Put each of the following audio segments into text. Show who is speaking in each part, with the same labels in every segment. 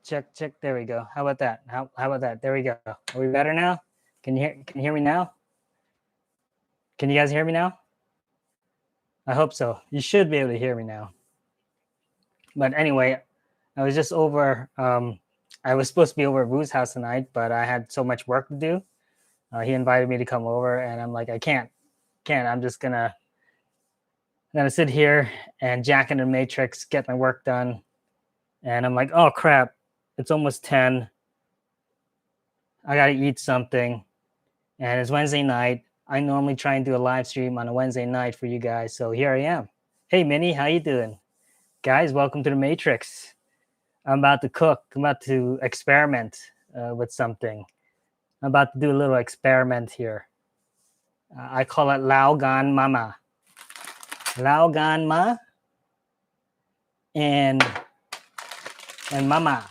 Speaker 1: check. There we go. How about that? How about that? There we go. Are we better now? Can you hear me now? Can you guys hear me now? I hope so. You should be able to hear me now. But anyway, I was just over. I was supposed to be over at Wu's house tonight, but I had so much work to do. He invited me to come over, and I'm like, I can't. I'm just gonna sit here and jack into the Matrix, get my work done. And I'm like, oh crap, it's almost 10. I gotta eat something. And it's Wednesday night. I normally try and do a live stream on a Wednesday night for you guys. So here I am. Hey Minnie, how you doing? Guys, welcome to the Matrix. I'm about to cook. I'm about to experiment with something. I'm about to do a little experiment here. I call it Lao Gan Mama. Lao Gan Ma and Mama.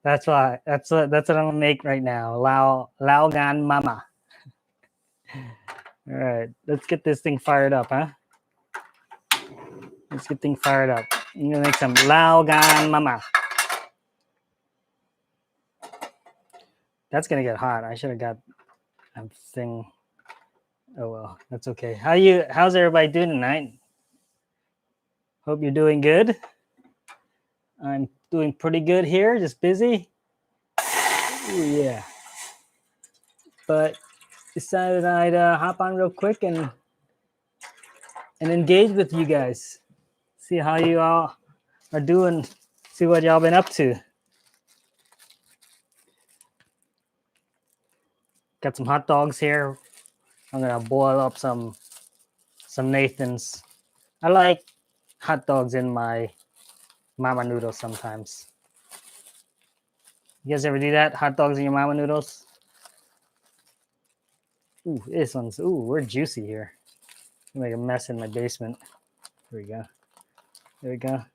Speaker 1: That's what I'm gonna make right now. Lao Gan Mama. All right, let's get this thing fired up, huh? Let's get things fired up. I'm gonna make some Lao Gan Mama. That's gonna get hot. I should have got a thing. Oh well, that's okay. How's everybody doing tonight? Hope you're doing good. I'm doing pretty good here, just busy. Ooh, yeah. But decided I'd hop on real quick and engage with you guys. See how you all are doing. See what y'all been up to. Got some hot dogs here. I'm gonna boil up some Nathan's. I like hot dogs in my mama noodles sometimes. You guys ever do that? Hot dogs in your mama noodles? Ooh, we're juicy here. I'm gonna make a mess in my basement. There we go. There we go.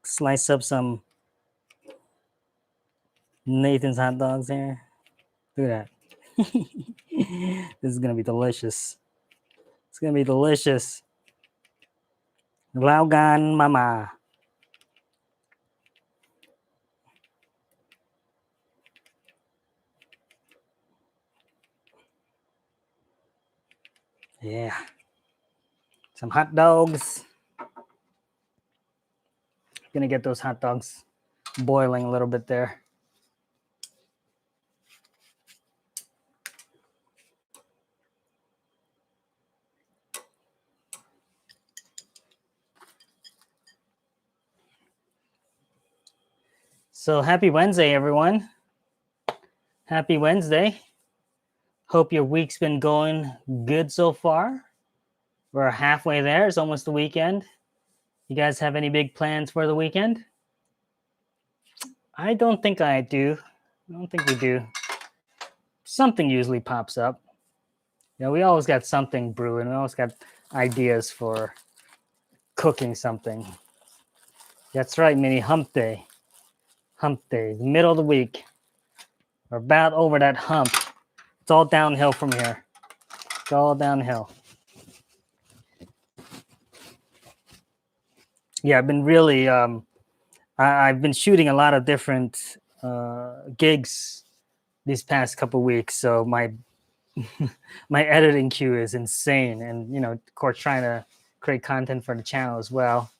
Speaker 1: Slice up some Nathan's hot dogs here. Look at that. This is gonna be delicious. It's gonna be delicious. Lao Gan Mama. Yeah. Some hot dogs. Gonna get those hot dogs boiling a little bit there. So happy Wednesday, everyone. Happy Wednesday. Hope your week's been going good so far. We're halfway there. It's almost the weekend. You guys have any big plans for the weekend? I don't think I do. I don't think we do. Something usually pops up. You know, we always got something brewing. We always got ideas for cooking something. That's right, Minnie. Hump day. Hump day. The middle of the week. We're about over that hump. It's all downhill from here. It's all downhill. Yeah, I've been really... I've been shooting a lot of different gigs these past couple weeks, so my editing queue is insane, and of course, trying to create content for the channel as well.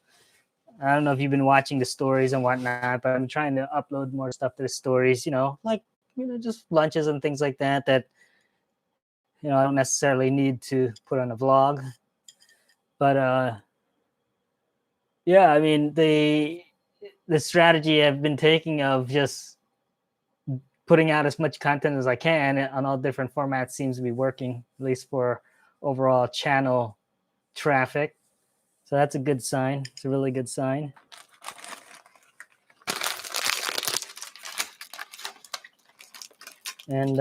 Speaker 1: I don't know if you've been watching the stories and whatnot, but I'm trying to upload more stuff to the stories. Just lunches and things like that. That I don't necessarily need to put on a vlog, but yeah, I mean the strategy I've been taking of just putting out as much content as I can on all different formats seems to be working, at least for overall channel traffic. So that's a good sign. It's a really good sign. And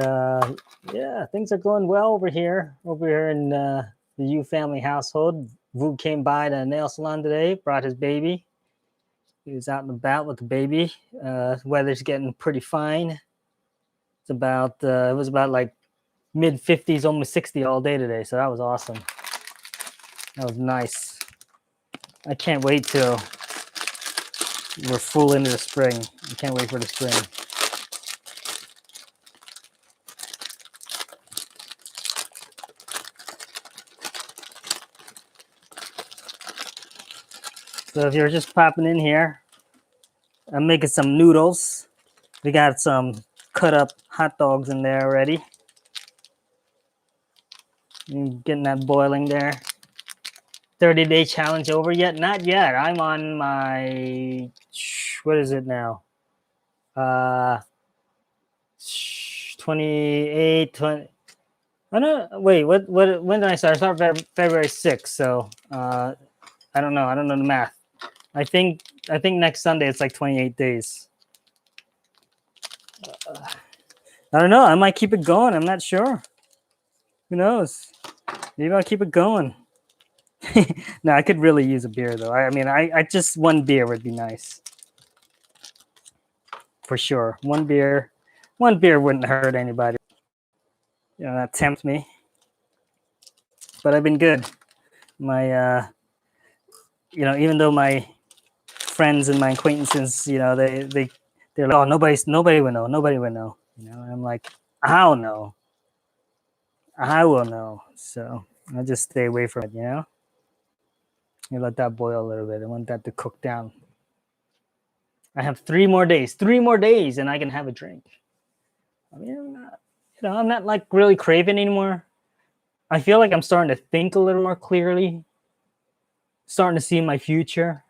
Speaker 1: yeah, things are going well over here in the Yu family household. Vu came by the nail salon today, brought his baby. He was out and about with the baby. Weather's getting pretty fine. It's it was about like mid 50s, almost 60 all day today. So that was awesome. That was nice. I can't wait till we're full into the spring. I can't wait for the spring. So if you're just popping in here, I'm making some noodles. We got some cut up hot dogs in there already. Getting that boiling there. 30-day challenge over yet? Not yet. I'm on my, what is it now? 28, 20. I don't wait. What? When did I start? I started February 6th. So I don't know. I don't know the math. I think next Sunday it's like 28 days. I don't know. I might keep it going. I'm not sure. Who knows? Maybe I'll keep it going. No, I could really use a beer though. I mean, I just one beer would be nice for sure. One beer wouldn't hurt anybody. You know, that tempts me. But I've been good. My you know, even though my friends and my acquaintances, you know, they're like, oh, nobody will know. You know, and I'm like, I'll know. I will know. So I just stay away from it. You know, you let that boil a little bit. I want that to cook down. I have 3 more days, and I can have a drink. I mean, I'm not like really craving anymore. I feel like I'm starting to think a little more clearly, starting to see my future.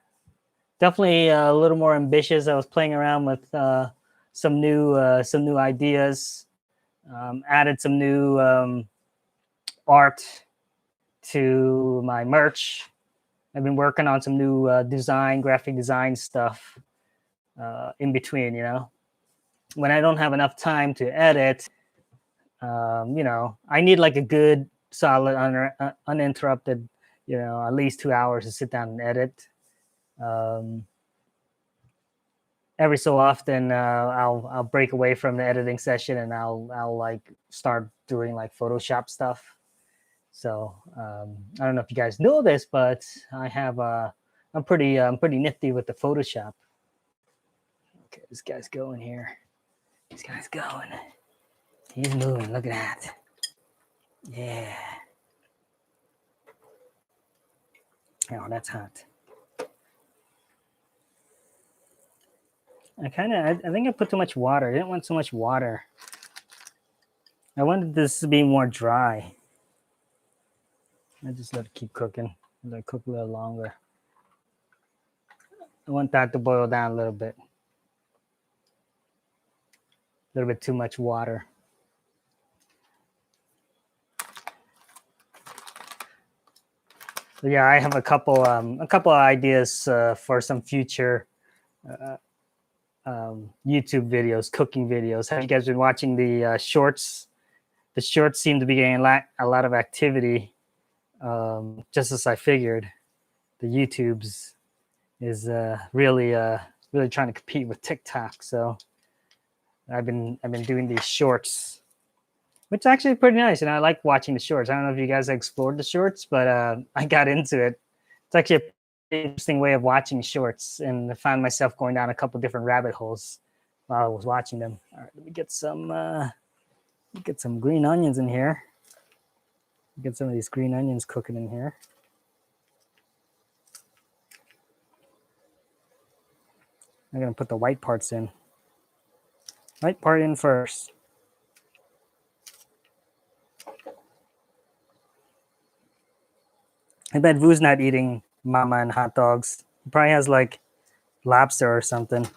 Speaker 1: Definitely a little more ambitious. I was playing around with some new ideas. Added some new art to my merch. I've been working on some new graphic design stuff in between. You know, when I don't have enough time to edit, you know, I need like a good, solid, uninterrupted, you know, at least 2 hours to sit down and edit. Every so often, I'll break away from the editing session and I'll like start doing like Photoshop stuff. So I don't know if you guys know this, but I'm pretty nifty with the Photoshop. Okay, this guy's going here. This guy's going. He's moving. Look at that. Yeah. Oh, that's hot. I think I put too much water. I didn't want so much water. I wanted this to be more dry. I just let it keep cooking. Let it cook a little longer. I want that to boil down a little bit. A little bit too much water. So yeah, I have a couple of ideas for some future YouTube videos, cooking videos. Have you guys been watching the shorts? The shorts seem to be getting a lot of activity. Just as I figured, the YouTubes is really trying to compete with TikTok. So I've been doing these shorts, which is actually pretty nice, and I like watching the shorts. I don't know if you guys explored the shorts, but I got into it. It's actually a interesting way of watching shorts, and I found myself going down a couple different rabbit holes while I was watching them. All right, let me get some green onions in here. Get some of these green onions cooking in here. I'm gonna put the white parts in. White part in first. I bet Vu's not eating mama and hot dogs. He probably has like lobster or something.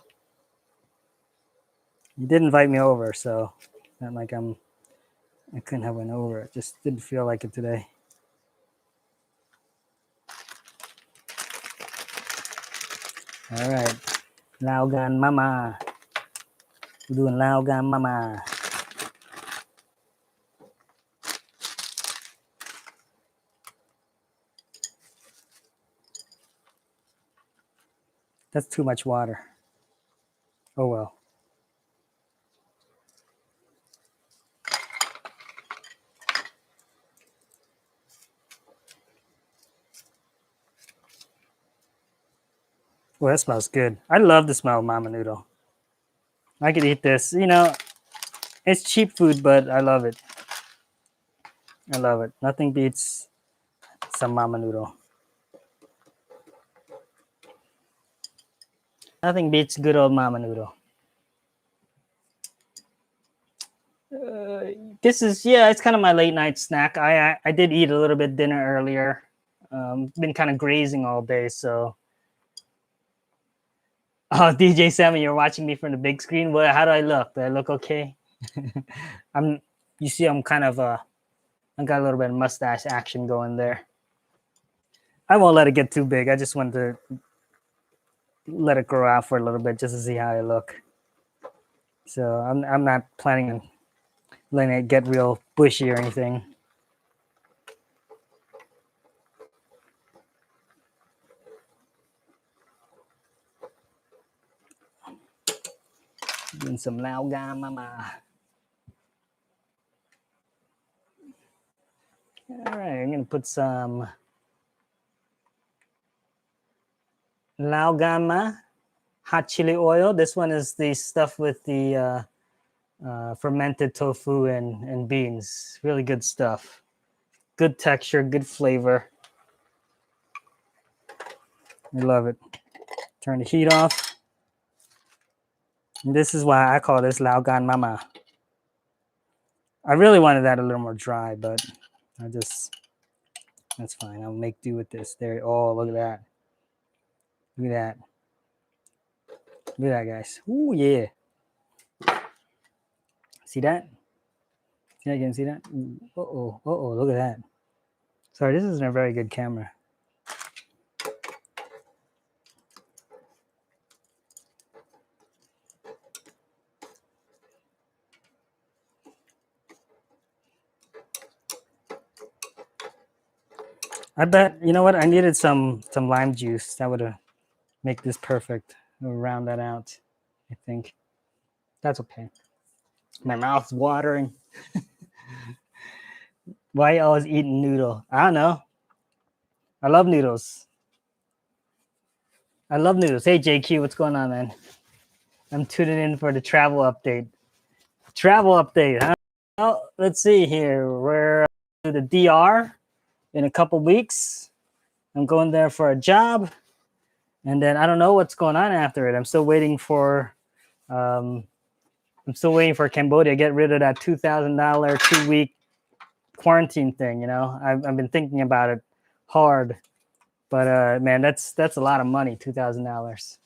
Speaker 1: He did invite me over, so not like I couldn't have went over. It just didn't feel like it today. All right, Lao Gan Mama. We're doing Lao Gan Mama. That's too much water. Oh well. Well, that smells good. I love the smell of Mama Noodle. I could eat this. You know, it's cheap food, but I love it. I love it. Nothing beats some Mama Noodle. Nothing beats good old Mama Noodle. This is, yeah, it's kind of my late night snack. I did eat a little bit dinner earlier. Been kind of grazing all day, so. Oh, DJ Sammy, you're watching me from the big screen. Well, how do I look? Do I look okay? I'm. You see, I'm kind of I got a little bit of mustache action going there. I won't let it get too big. I just want to let it grow out for a little bit just to see how I look. So I'm not planning on letting it get real bushy or anything. Doing some Lao Gan Mama. All right, I'm gonna put some Lao Gan Mama hot chili oil. This one is the stuff with the fermented tofu and beans. Really good stuff. Good texture, good flavor. I love it. Turn the heat off. And this is why I call this Lao Gan Mama. I really wanted that a little more dry, but that's fine. I'll make do with this. There. Oh, look at that. Look at that. Look at that, guys. Ooh, yeah. See that? See that again? See that? Uh-oh. Uh-oh. Look at that. Sorry, this isn't a very good camera. I bet, you know what? I needed some lime juice. That would have make this perfect. We'll round that out, I think. That's okay. My mouth's watering. Why you always eating noodle? I don't know. I love noodles. I love noodles. Hey JQ, what's going on, man? I'm tuning in for the travel update. Travel update, huh? Well, let's see here. We're to the DR in a couple weeks. I'm going there for a job, and then I don't know what's going on after it. I'm still waiting for Cambodia. Get rid of that $2,000 2-week quarantine thing. You know, I've been thinking about it hard, but man, that's a lot of money. $2,000.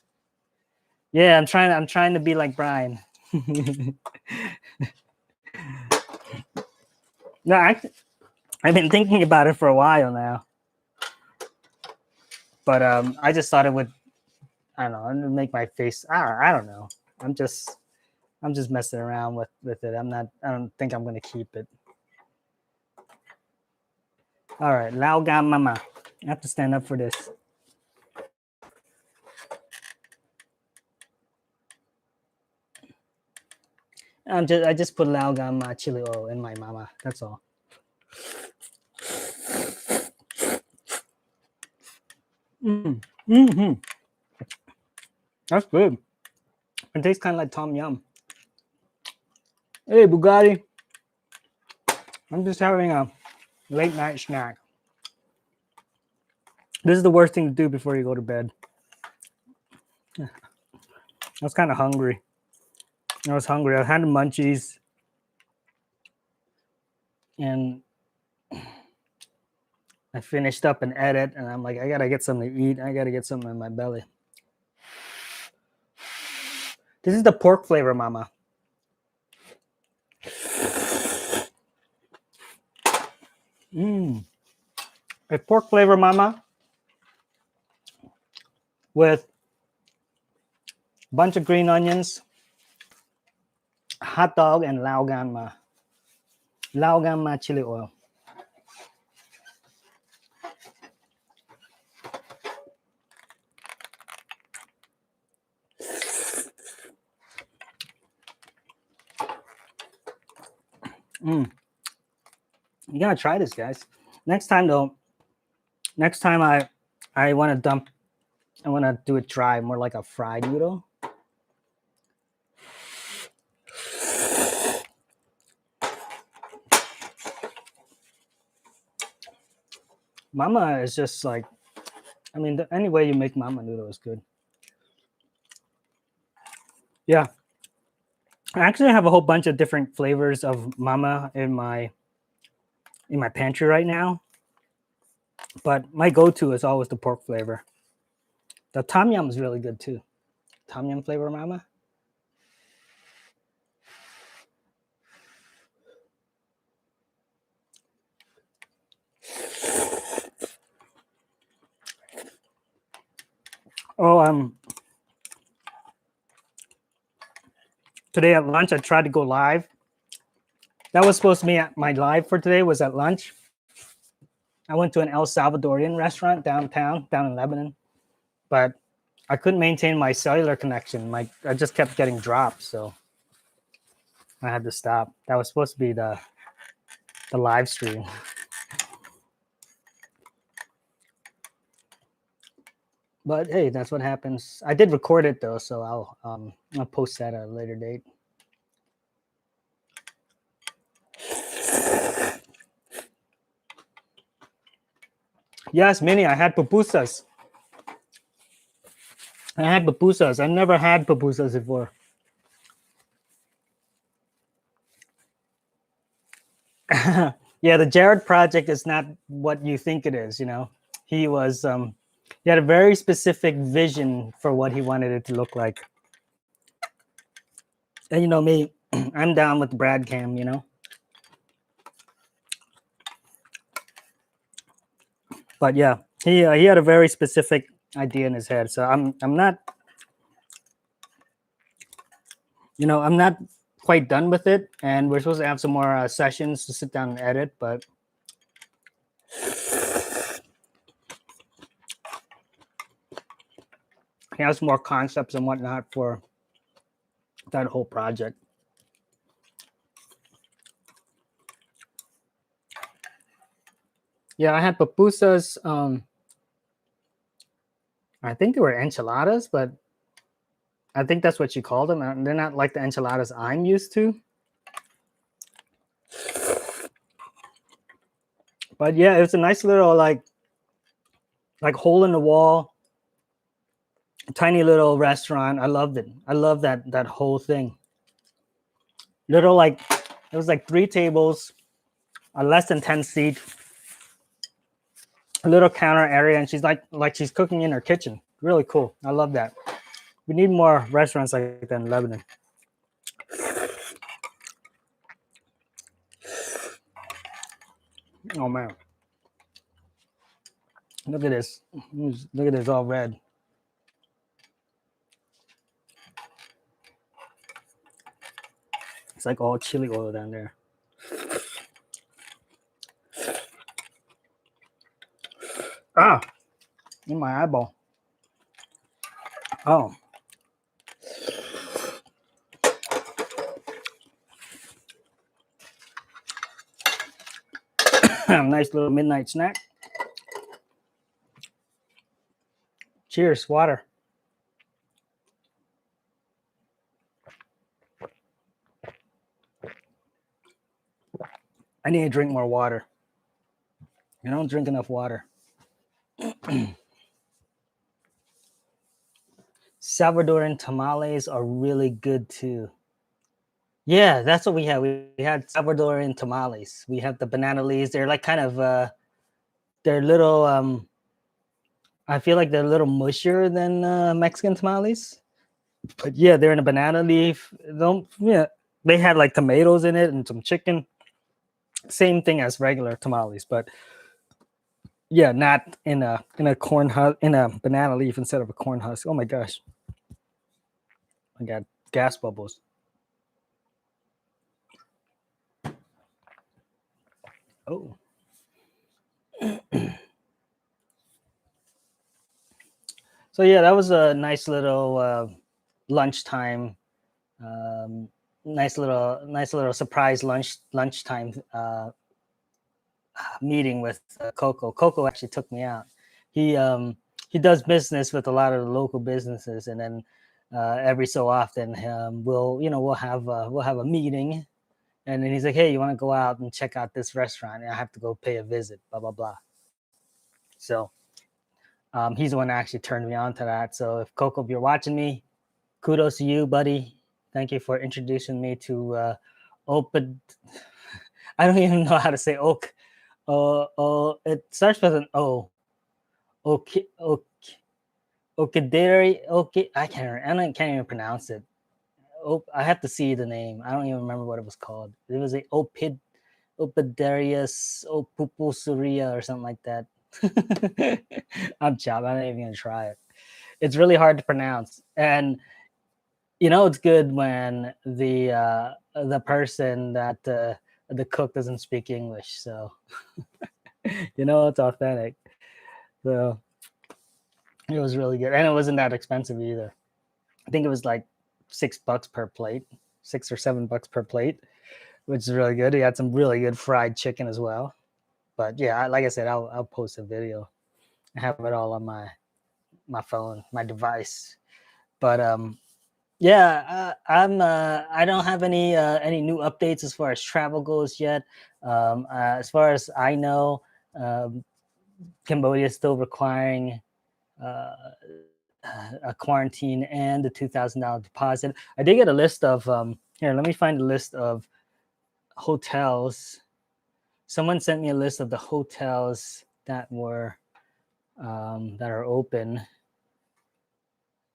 Speaker 1: Yeah, I'm trying to be like Brian. No, I've been thinking about it for a while now, but I just thought it would. I don't know. I'm gonna make my face. I don't know. I'm just messing around with it. I don't think I'm gonna keep it. All right, Lao Gan Mama. I have to stand up for this. I just put Lao Gan Mama chili oil in my mama. That's all. Mm-hmm. That's good. It tastes kind of like Tom Yum. Hey, Bugatti. I'm just having a late night snack. This is the worst thing to do before you go to bed. I was kind of hungry. I had the munchies. And I finished up an edit, and I'm like, I gotta get something to eat. I gotta get something in my belly. This is the pork flavor, mama. A pork flavor, mama, with a bunch of green onions, hot dog, and Lao Gan Ma. Lao Gan Ma chili oil. You gotta try this, guys. Next time I want to dump I want to do it dry, more like a fried noodle. Mama is just like, I mean, any way you make mama noodle is good. Yeah, I actually have a whole bunch of different flavors of mama in my pantry right now, but my go-to is always the pork flavor. The tom yum is really good too. Tom yum flavor mama. Oh, today at lunch I tried to go live. That was supposed to be my live for today was at lunch. I went to an El Salvadorian restaurant downtown, down in Lebanon, but I couldn't maintain my cellular connection. I just kept getting dropped, so I had to stop. That was supposed to be the live stream. But hey, that's what happens. I did record it though, so I'll post that at a later date. Yes, Minnie, I had pupusas. I had pupusas. I never had pupusas before. Yeah, the Jared project is not what you think it is. He was he had a very specific vision for what he wanted it to look like. And me, I'm down with Brad Cam. But yeah, he had a very specific idea in his head. So I'm not I'm not quite done with it, and we're supposed to have some more sessions to sit down and edit, but he has more concepts and whatnot for that whole project. Yeah, I had pupusas. I think they were enchiladas, but I think that's what you call them. They're not like the enchiladas I'm used to. But yeah, it was a nice little like hole in the wall, tiny little restaurant. I loved it. I love that whole thing. Little like it was like 3 tables, a less than 10 seat, a little counter area, and she's like she's cooking in her kitchen. Really cool. I love that. We need more restaurants like that in Lebanon. Oh man, look at this! Look at this, all red. It's like all chili oil down there. Ah, in my eyeball. Oh, nice little midnight snack. Cheers, water. I need to drink more water. I don't drink enough water. Salvadoran tamales are really good too. Yeah, that's what we had. We had Salvadoran tamales. We have the banana leaves. They're like kind of they're little I feel like they're a little mushier than Mexican tamales. But yeah, they're in a banana leaf. Yeah, they had like tomatoes in it and some chicken. Same thing as regular tamales, but yeah, not in a corn in a banana leaf instead of a corn husk. Oh my gosh, I got gas bubbles. Oh. So yeah, that was a nice little lunchtime, um, nice little surprise lunchtime meeting with Coco. Coco actually took me out. He he does business with a lot of the local businesses, and then every so often we'll have a meeting, and then he's like, hey, you want to go out and check out this restaurant? And I have to go pay a visit, blah blah blah. So he's the one that actually turned me on to that. So if Coco, if you're watching me, kudos to you, buddy. Thank you for introducing me to open. I don't even know how to say oak. It starts with an O. Okay, okay, Okideri. Okay, I can't even pronounce it. Oh, I have to see the name. I don't even remember what it was called. It was a Opidarius Opupusuria or something like that. I'm chopped. I'm not even gonna try it. It's really hard to pronounce, and it's good when the person that the cook doesn't speak English, so it's authentic. So it was really good, and it wasn't that expensive either. I think it was like $6 per plate, $6 or $7 per plate, which is really good. He had some really good fried chicken as well. But yeah, like I said, I'll post a video. I have it all on my phone, my device. But yeah, I don't have any new updates as far as travel goes yet. As far as I know, um, Cambodia is still requiring uh, a quarantine and the $2,000 deposit. I did get a list of here. Let me find a list of hotels. Someone sent me a list of the hotels that are open.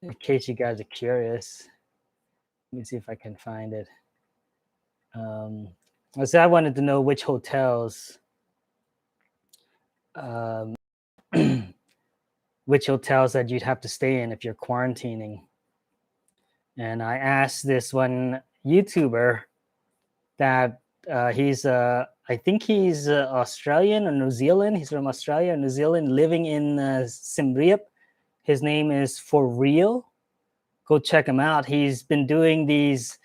Speaker 1: In case you guys are curious, let me see if I can find it. So I wanted to know which hotels, um, which hotels that you'd have to stay in if you're quarantining. And I asked this one YouTuber that I think he's Australian or New Zealand. He's from Australia or New Zealand, living in Siem Reap. His name is For Real. Go check him out. He's been doing these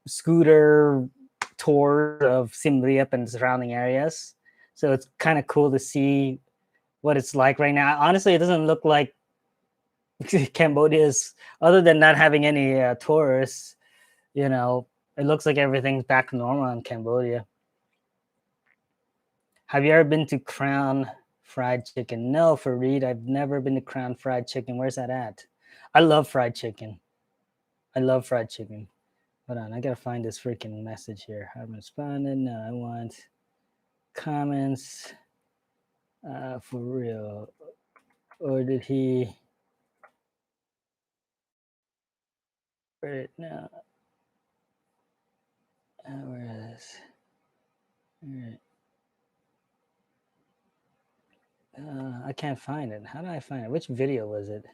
Speaker 1: scooter tours of Siem Reap and surrounding areas. So it's kind of cool to see what it's like right now. Honestly, it doesn't look like Cambodia's, other than not having any tourists, it looks like everything's back to normal in Cambodia. Have you ever been to Crown Fried Chicken? No, for Reed, I've never been to Crown Fried Chicken. Where's that at? I love fried chicken. I love fried chicken. Hold on, I gotta find this freaking message here. I haven't responded. No, I want comments for real. Or did he? No. Where is this? All right. I can't find it. How do I find it? Which video was it?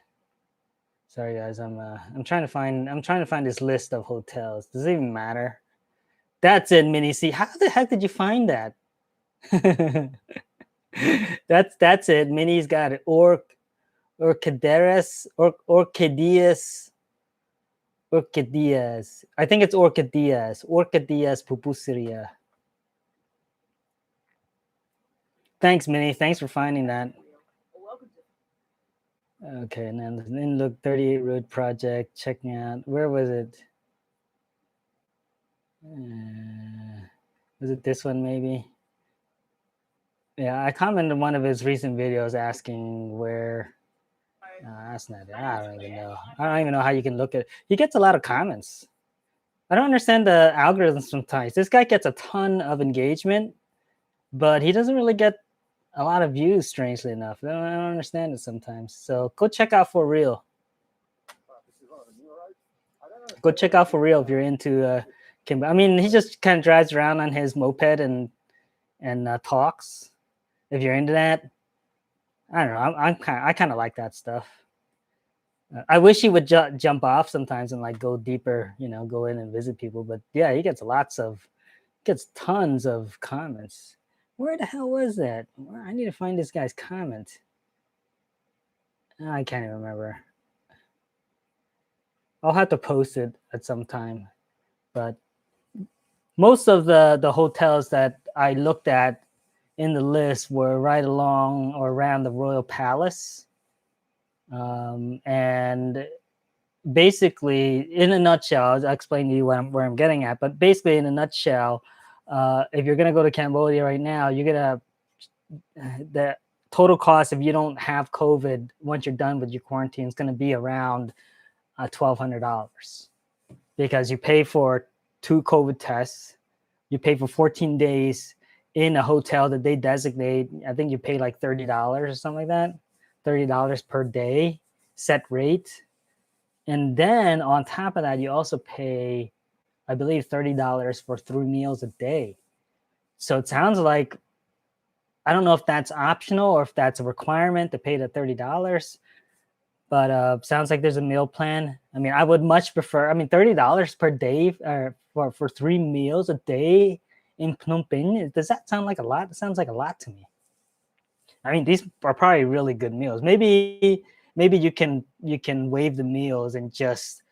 Speaker 1: Sorry guys, I'm trying to find this list of hotels. Does it even matter? That's it, Mini C. How the heck did you find that? that's it. Mini's got it. Orchideas. I think it's Orchideas. Orchideas pupuseria. Thanks, Minnie. Thanks for finding that. Okay, and then look, 38 Road Project, checking out. Where was it? Was it this one maybe? Yeah, I commented on one of his recent videos asking where. That's not it. I don't even know. I don't even know how you can look at it. He gets a lot of comments. I don't understand the algorithms sometimes. This guy gets a ton of engagement, but he doesn't really get a lot of views, strangely enough. I don't understand it sometimes. So go check out For Real. Go check out For Real if you're into Kimbo. I mean, he just kind of drives around on his moped and talks. If you're into that, I don't know. I kind of like that stuff. I wish he would jump off sometimes and like go deeper, go in and visit people. But yeah, he gets tons of comments. Where the hell was that? I need to find this guy's comment. I can't even remember. I'll have to post it at some time. But most of the hotels that I looked at in the list were right along or around the Royal Palace. And basically, in a nutshell, I'll explain to you where I'm getting at. But basically, in a nutshell, if you're gonna go to Cambodia right now, you're gonna the total cost if you don't have COVID once you're done with your quarantine is going to be around $1,200 because you pay for 2 COVID tests, you pay for 14 days in a hotel that they designate. I think you pay like $30 or something like that, $30 per day, set rate. And then on top of that, you also pay, I believe, $30 for 3 meals a day. So it sounds like, I don't know if that's optional or if that's a requirement to pay the $30, but sounds like there's a meal plan. I mean, I would much prefer. I mean, $30 per day for 3 meals a day in Phnom Penh. Does that sound like a lot? It sounds like a lot to me. I mean, these are probably really good meals. Maybe you can waive the meals and just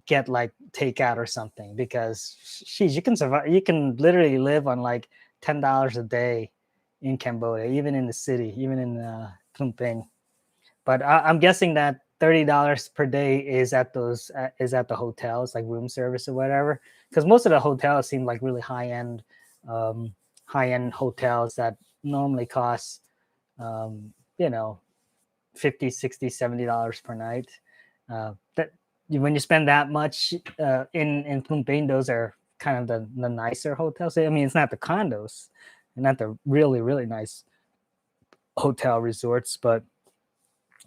Speaker 1: get like takeout or something because sheesh, you can survive. You can literally live on like $10 a day in Cambodia, even in the city, even in Phnom Penh. But I'm guessing that $30 per day is at the hotels, like room service or whatever. Because most of the hotels seem like really um, high end hotels that normally cost you know 50, 60, $70 per night. That when you spend that much in Phnom Penh, those are kind of the nicer hotels. I mean, it's not the condos, and not the really really nice hotel resorts, but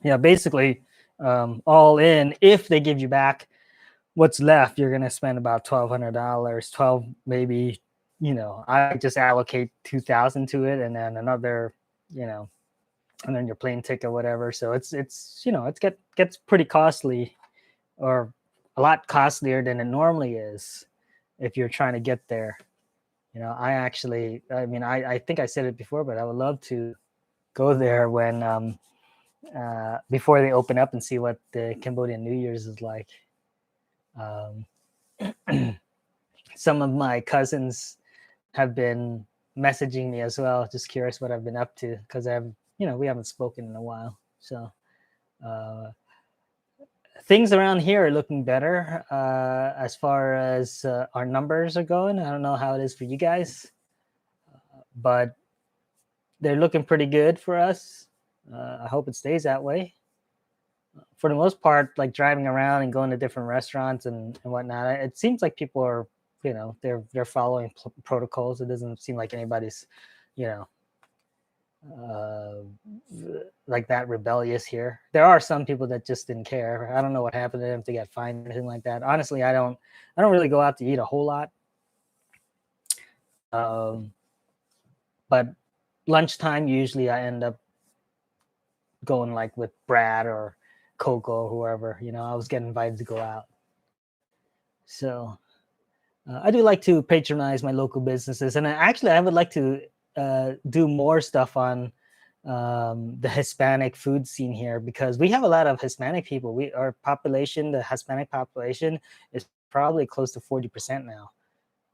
Speaker 1: yeah, basically, all in, if they give you back what's left, you're gonna spend about $1,200, 12 maybe. I just allocate 2,000 to it, and then another, you know, and then your plane ticket, whatever. So gets pretty costly, or a lot costlier than it normally is if you're trying to get there. I mean, I think I said it before, but I would love to go there when before they open up and see what the Cambodian New Year's is like. Um, some of my cousins have been messaging me as well, just curious what I've been up to because we haven't spoken in a while. So uh, things around here are looking better as far as our numbers are going. I don't know how it is for you guys, but they're looking pretty good for us. I hope it stays that way. For the most part, like driving around and going to different restaurants and whatnot, it seems like people are, they're following protocols. It doesn't seem like anybody's, you know, uh, like that rebellious here. There are some people that just didn't care. I don't know what happened to them, if they got fined or anything like that. Honestly, I don't really go out to eat a whole lot. Um, but lunchtime, usually I end up going like with Brad or Coco or whoever. I was getting invited to go out. So I do like to patronize my local businesses, and I would like to do more stuff on the Hispanic food scene here because we have a lot of Hispanic people. Our population, the Hispanic population, is probably close to 40% now.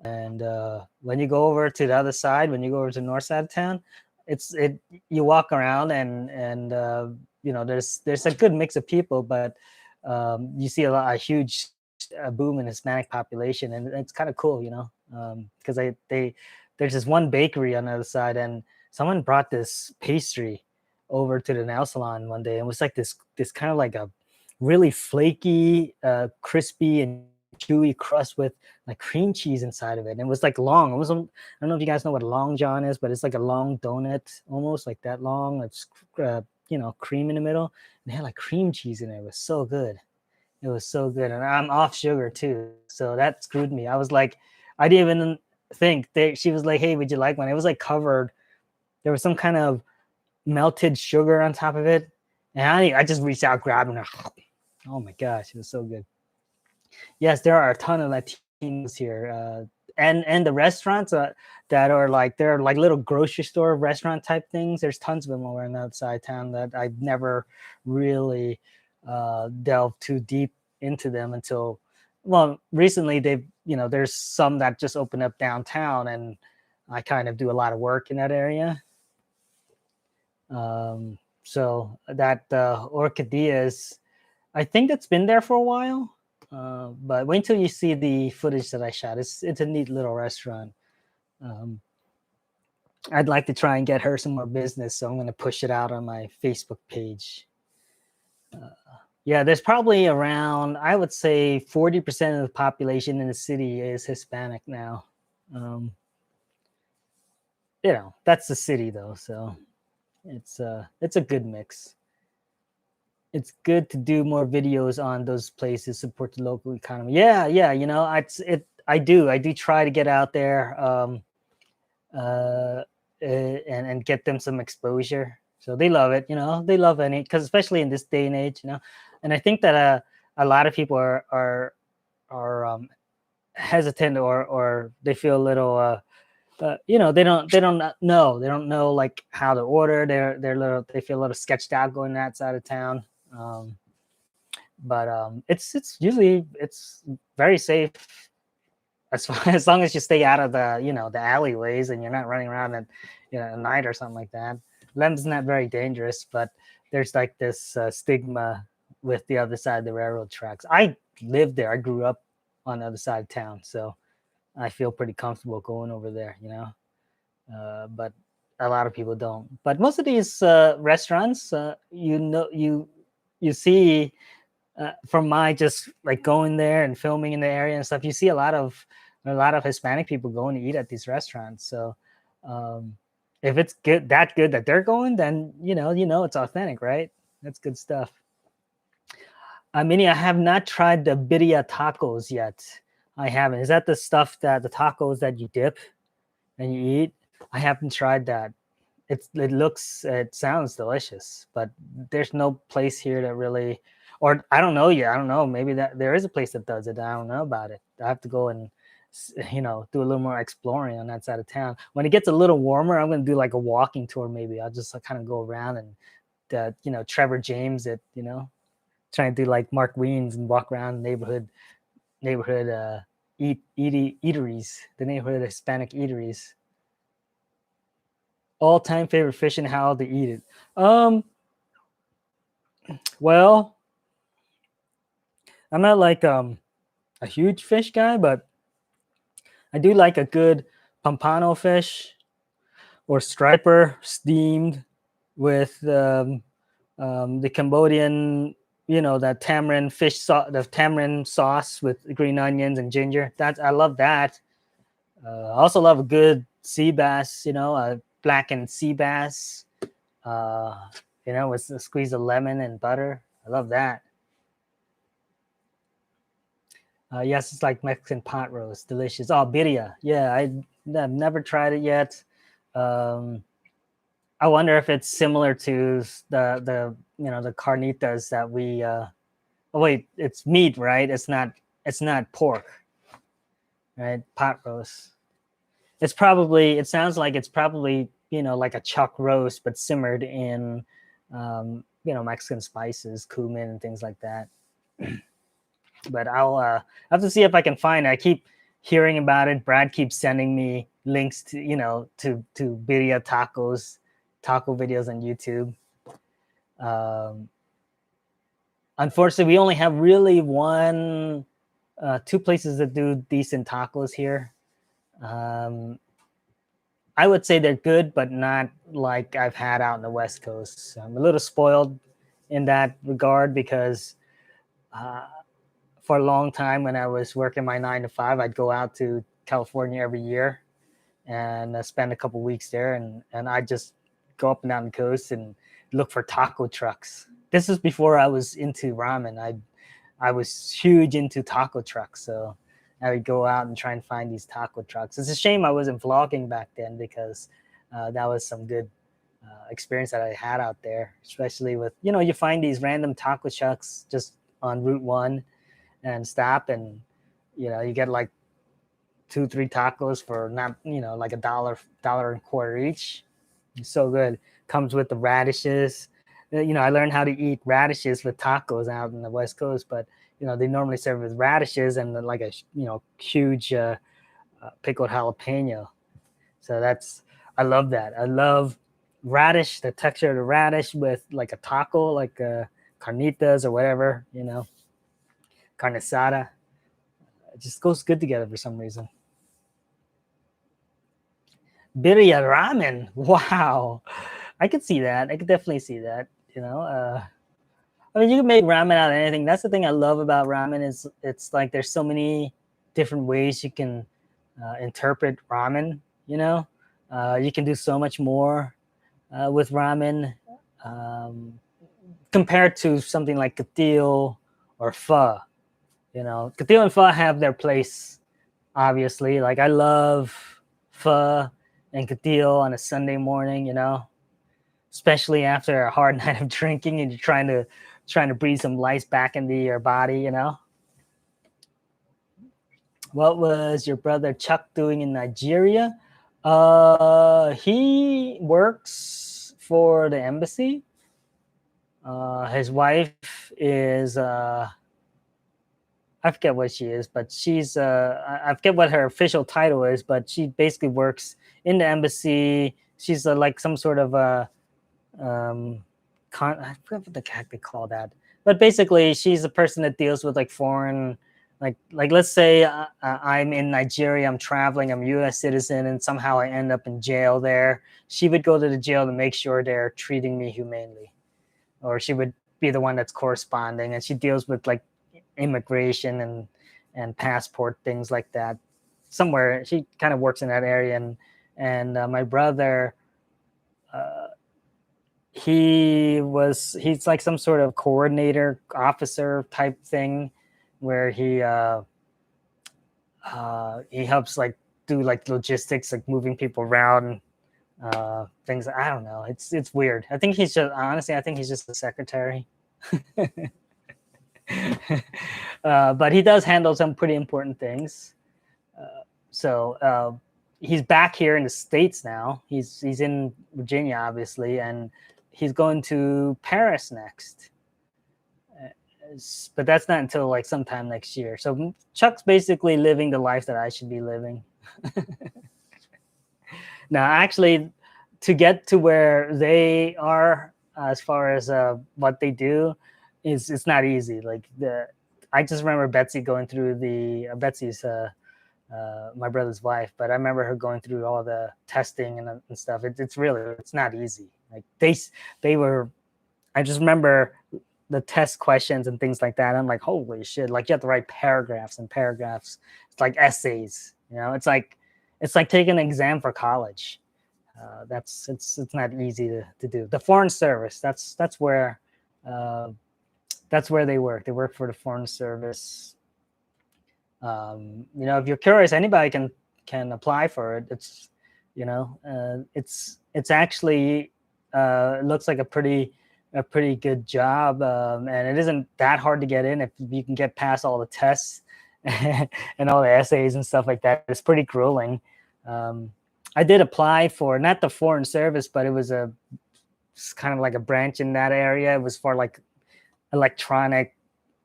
Speaker 1: And when you go over to the other side, when you go over to the north side of town, you walk around and there's a good mix of people, but you see a huge boom in Hispanic population, and it's kind of cool, because there's this one bakery on the other side, and someone brought this pastry over to the nail salon one day, and it was like this kind of like a really flaky, crispy and chewy crust with like cream cheese inside of it. And it was like long. I don't know if you guys know what a long john is, but it's like a long donut, almost like that long. It's cream in the middle. And they had like cream cheese in it. It was so good. It was so good, and I'm off sugar too, so that screwed me. I was like, I didn't even think. She was like, "Hey, would you like one?" It was like covered. There was some kind of melted sugar on top of it, and I just reached out, grabbed it. Oh my gosh, it was so good. Yes, there are a ton of Latinos here, and the restaurants that are like, they're like little grocery store restaurant type things. There's tons of them over on the outside town that I've never really delved too deep into them until, well, recently there's some that just opened up downtown, and I kind of do a lot of work in that area. So that Orquídeas, I think that's been there for a while. But wait until you see the footage that I shot. It's a neat little restaurant. Um, I'd like to try and get her some more business, so I'm going to push it out on my Facebook page. Yeah, there's probably around, I would say, 40% of the population in the city is Hispanic now. Um, that's the city though, so it's a good mix. It's good to do more videos on those places, support the local economy. Yeah, yeah, I do try to get out there. And get them some exposure. So they love it, they love any, because especially in this day and age, and I think that a lot of people are hesitant, or they feel a little they don't know like how to order. They feel a little sketched out going that side of town. But it's usually it's very safe as long as you stay out of the alleyways and you're not running around at night or something like that. Lem's not very dangerous, but there's like this stigma with the other side of the railroad tracks. I lived there. I grew up on the other side of town, so I feel pretty comfortable going over there. But a lot of people don't. But most of these restaurants, you see from my just like going there and filming in the area and stuff, you see a lot of Hispanic people going to eat at these restaurants. So um, if it's good that they're going, then it's authentic, right? That's good stuff. I mean, I have not tried the birria tacos yet. I haven't. Is that the stuff that the tacos that you dip and you eat? I haven't tried that. It sounds delicious, but there's no place here that really, or I don't know yet. I don't know. Maybe that there is a place that does it. I don't know about it. I have to go and do a little more exploring on that side of town. When it gets a little warmer, I'm going to do like a walking tour. Maybe I'll just kind of go around and Trevor James it. Trying to do like Mark Wiens and walk around neighborhood eateries, the neighborhood Hispanic eateries. All-time favorite fish and how to eat it. Well, I'm not like a huge fish guy, but I do like a good pompano fish or striper steamed with the Cambodian, that tamarind fish sauce, the tamarind sauce with green onions and ginger. I love that. I also love a good sea bass, a blackened sea bass, uh, with a squeeze of lemon and butter. I love that. Yes, it's like Mexican pot roast, delicious. Oh, birria. Yeah, I've never tried it yet. Um, I wonder if it's similar to the carnitas that we. Oh wait, it's meat, right? It's not pork, right? Pot roast. It sounds like it's probably like a chuck roast, but simmered in Mexican spices, cumin and things like that. But I'll have to see if I can find it. I keep hearing about it. Brad keeps sending me links to birria taco videos on YouTube. Um, Unfortunately, we only have really two places that do decent tacos here. Um, I would say they're good, but not like I've had out in the West Coast. I'm a little spoiled in that regard because uh, for a long time when I was working my 9 to 5, I'd go out to California every year and spend a couple weeks there, and I just go up and down the coast and look for taco trucks. This is before I was into ramen. I was huge into taco trucks, so I would go out and try and find these taco trucks. It's a shame I wasn't vlogging back then because that was some good experience that I had out there, especially with you find these random taco trucks just on Route 1 and stop, and you get like 2 3 tacos for not like $1 and a quarter each. It's so good. Comes with the radishes. I learned how to eat radishes with tacos out in the West Coast, but they normally serve with radishes and like a huge pickled jalapeno. So I love that. I love radish, the texture of the radish with like a taco, like carnitas or whatever, carne asada. It just goes good together for some reason. Birria ramen. Wow. I could see that. I could definitely see that. I mean, you can make ramen out of anything. That's the thing I love about ramen is it's like there's so many different ways you can interpret ramen. You can do so much more with ramen um, compared to something like katil or pho. Katil and pho have their place, obviously. Like I love pho and katil on a Sunday morning. Especially after a hard night of drinking and you're trying to breathe some life back into your body. What was your brother Chuck doing in Nigeria? He works for the embassy. His wife is I forget what she is, but she's I forget what her official title is, but she basically works in the embassy. She's like some sort of I forget what the heck they call that, but basically she's a person that deals with like foreign, like let's say I'm in Nigeria, I'm traveling, I'm a U.S. citizen, and somehow I end up in jail there. She would go to the jail to make sure they're treating me humanely, or she would be the one that's corresponding, and she deals with like immigration and passport things like that. Somewhere she kind of works in that area, and my brother. Uh, he's like some sort of coordinator officer type thing where he helps like do like logistics, like moving people around, things. I don't know, it's weird. I think he's just honestly, I think he's just a secretary. But he does handle some pretty important things. So he's back here in the States now. He's in Virginia, obviously, and he's going to Paris next. But that's not until like sometime next year. So Chuck's basically living the life that I should be living. Now, actually, to get to where they are as far as what they do, it's not easy. Like I just remember Betsy going through Betsy's my brother's wife, but I remember her going through all the testing and stuff. It's not easy. Like they were. I just remember the test questions and things like that. I'm like, holy shit! Like you have to write paragraphs and paragraphs. It's like essays. It's like taking an exam for college. It's not easy to do. The Foreign Service. That's where they work. They work for the Foreign Service. If you're curious, anybody can apply for it. It's actually it looks like a pretty good job, and it isn't that hard to get in if you can get past all the tests and all the essays and stuff like that. It's pretty grueling. I did apply for not the Foreign Service, but it's kind of like a branch in that area. It was for like electronic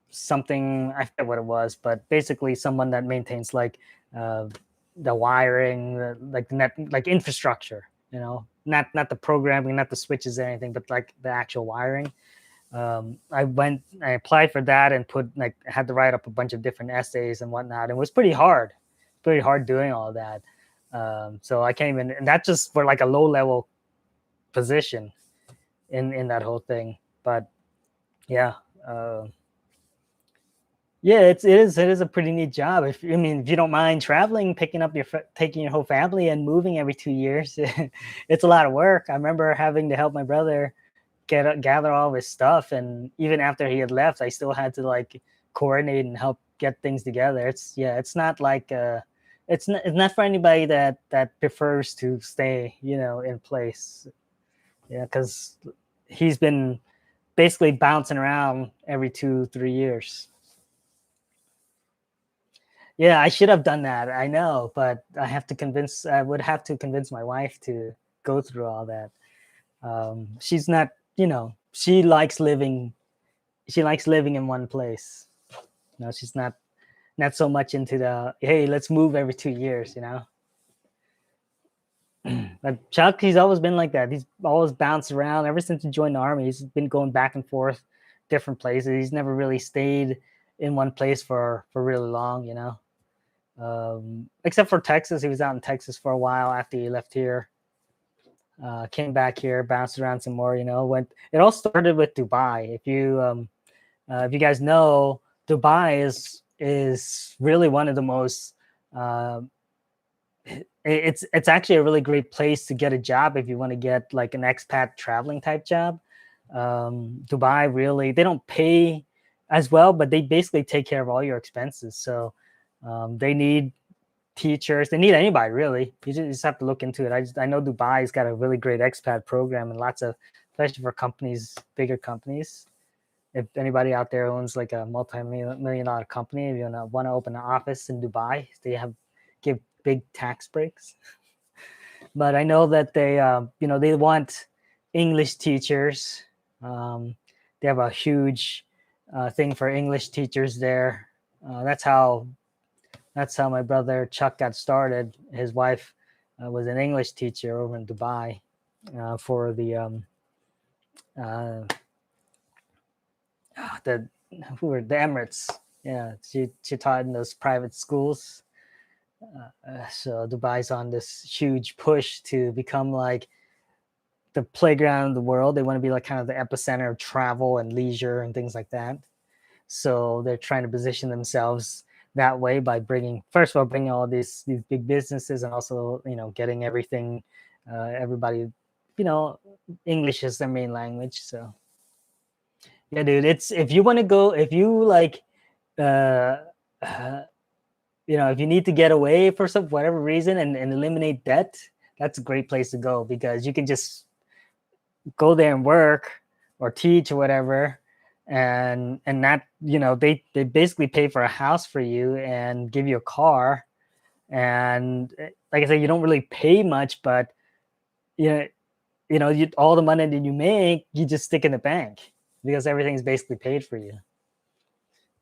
Speaker 1: something, I forget what it was, but basically someone that maintains like the wiring, like net, like infrastructure. Not the programming, not the switches or anything, but like the actual wiring. I applied for that and had to write up a bunch of different essays and whatnot. It was pretty hard doing all of that. So I can't even, and that's just for like a low level position in that whole thing. But yeah. Yeah, it is a pretty neat job. If you don't mind traveling, taking your whole family and moving every 2 years, it's a lot of work. I remember having to help my brother gather all of his stuff, and even after he had left, I still had to like coordinate and help get things together. It's not like it's not for anybody that prefers to stay in place. Yeah, because he's been basically bouncing around every 2-3 years. Yeah, I should have done that. I know, but I would have to convince my wife to go through all that. She's not, she likes living in one place. She's not so much into the, hey, let's move every 2 years. But Chuck, he's always been like that. He's always bounced around ever since he joined the army. He's been going back and forth, different places. He's never really stayed in one place for really long, you know. Except for Texas, he was out in Texas for a while after he left here. Came back here, bounced around some more. You know, went. It all started with Dubai. If you guys know, Dubai is really one of the most uh, it's actually a really great place to get a job if you want to get like an expat traveling type job. Dubai really, they don't pay as well, but they basically take care of all your expenses. So they need teachers, they need anybody really. You just have to look into it. I know Dubai's got a really great expat program and lots of, especially for companies, bigger companies. If anybody out there owns like a multi-million dollar company, if you want to open an office in Dubai, they have give big tax breaks. But I know that they, they want English teachers. They have a huge thing for English teachers there. That's how my brother Chuck got started. His wife was an English teacher over in Dubai for uh, the the Emirates. Yeah, she taught in those private schools. So Dubai's on this huge push to become like the playground of the world. They want to be like kind of the epicenter of travel and leisure and things like that. So they're trying to position themselves that way by bringing, first of all, bringing all these big businesses, and also getting everything, everybody, you know, English is their main language. So yeah, dude, it's if you want to go, if you like, uh, uh, if you need to get away for some whatever reason and eliminate debt, that's a great place to go because you can just go there and work or teach or whatever, and not they basically pay for a house for you and give you a car, and like I said, you don't really pay much, but you know all the money that you make, you just stick in the bank because everything's basically paid for you.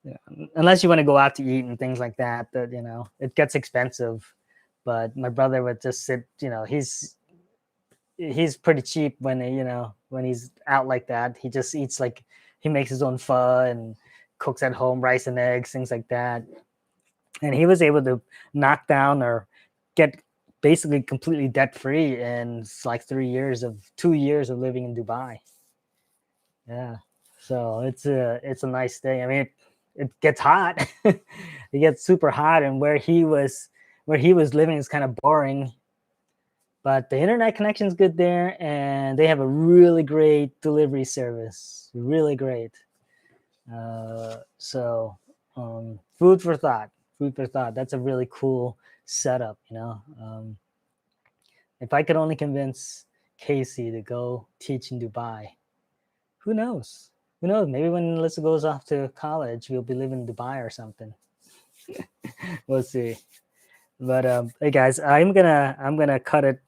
Speaker 1: Yeah. Unless you want to go out to eat and things like that, it gets expensive. But my brother would just sit, he's pretty cheap when when he's out like that. He just eats like he makes his own pho and cooks at home, rice and eggs, things like that. And he was able to knock down or get basically completely debt free in like 2 years of living in Dubai. Yeah. So it's a nice thing. I mean, it gets hot. It gets super hot, and where he was living is kind of boring. But the internet connection is good there, and they have a really great delivery service. Really great. So, food for thought. Food for thought. That's a really cool setup. If I could only convince Casey to go teach in Dubai, who knows? Who knows? Maybe when Alyssa goes off to college, we'll be living in Dubai or something. We'll see. But hey guys, I'm gonna cut it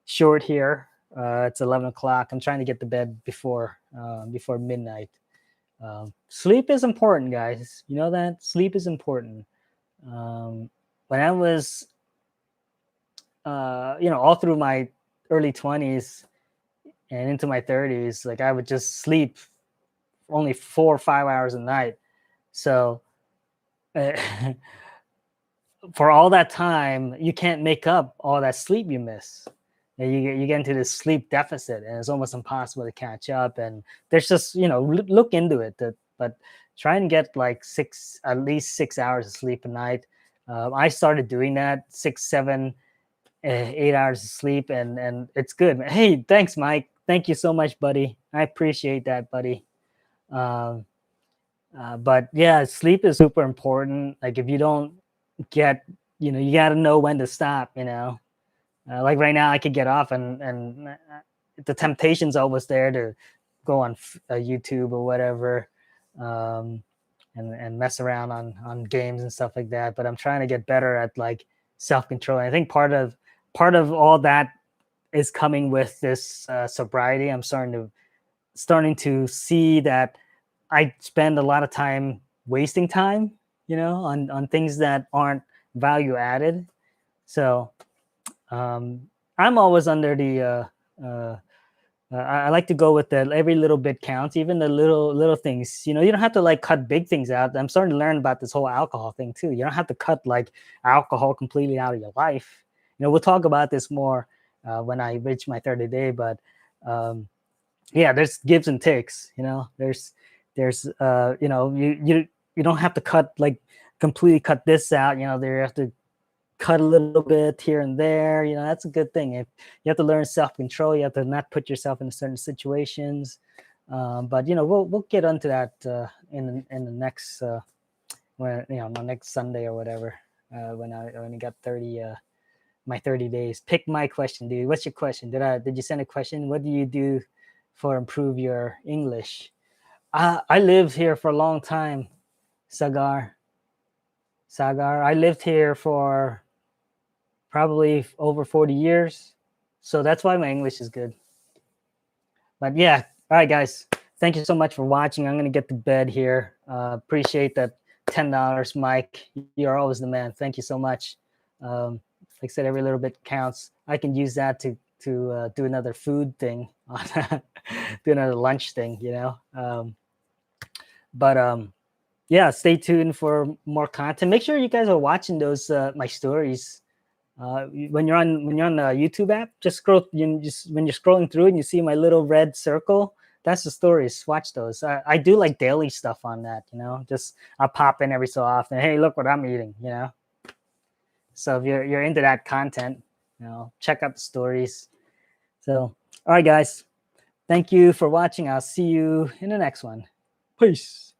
Speaker 1: short here. It's 11 o'clock. I'm trying to get to bed before midnight. Sleep is important, guys. You know that sleep is important. When I was, all through my early 20s and into my 30s, like I would just sleep only 4 or 5 hours a night. So uh, for all that time, you can't make up all that sleep you miss. And you get into this sleep deficit, and it's almost impossible to catch up. And there's just look into it, but try and get like at least 6 hours of sleep a night. I started doing that 6, 7, 8 hours of sleep, and it's good. Hey, thanks, Mike. Thank you so much, buddy. I appreciate that, buddy. Um, but yeah, sleep is super important. Like if you don't get, you got to know when to stop. Like right now, I could get off, and the temptation's always there to go on YouTube or whatever, um, and mess around on games and stuff like that. But I'm trying to get better at like self control. I think part of all that is coming with this sobriety. I'm starting to see that I spend a lot of time wasting time, on things that aren't value added. So, I'm always under the I like to go with the every little bit counts, even the little things. You know, you don't have to like cut big things out. I'm starting to learn about this whole alcohol thing too. You don't have to cut like alcohol completely out of your life. You know, we'll talk about this more when I reach my 30th day. But um, yeah, there's gives and takes. You know, there's you know, you don't have to cut like completely cut this out. You know, there you have to cut a little bit here and there. You know, that's a good thing. If you have to learn self control, you have to not put yourself in certain situations. But you know, we'll get onto that in the next when you know the next Sunday or whatever. When I got 30 my 30 days. Pick my question, dude. What's your question? Did you send a question? What do you do for improve your English? I lived here for a long time, Sagar. Sagar. I lived here for probably over 40 years. So that's why my English is good. But yeah, all right, guys. Thank you so much for watching. I'm going to get to bed here. Appreciate that $10, Mike. You're always the man. Thank you so much. Like I said, every little bit counts. I can use that to do another food thing, do another lunch thing, you know. But yeah, stay tuned for more content. Make sure you guys are watching those my stories. When you're on the YouTube app, just scroll. Just when you're scrolling through and you see my little red circle, that's the stories. Watch those. I do like daily stuff on that. You know, just I'll pop in every so often. Hey, look what I'm eating. You know. So if you're into that content, you know, check out the stories. So all right, guys. Thank you for watching. I'll see you in the next one. Peace.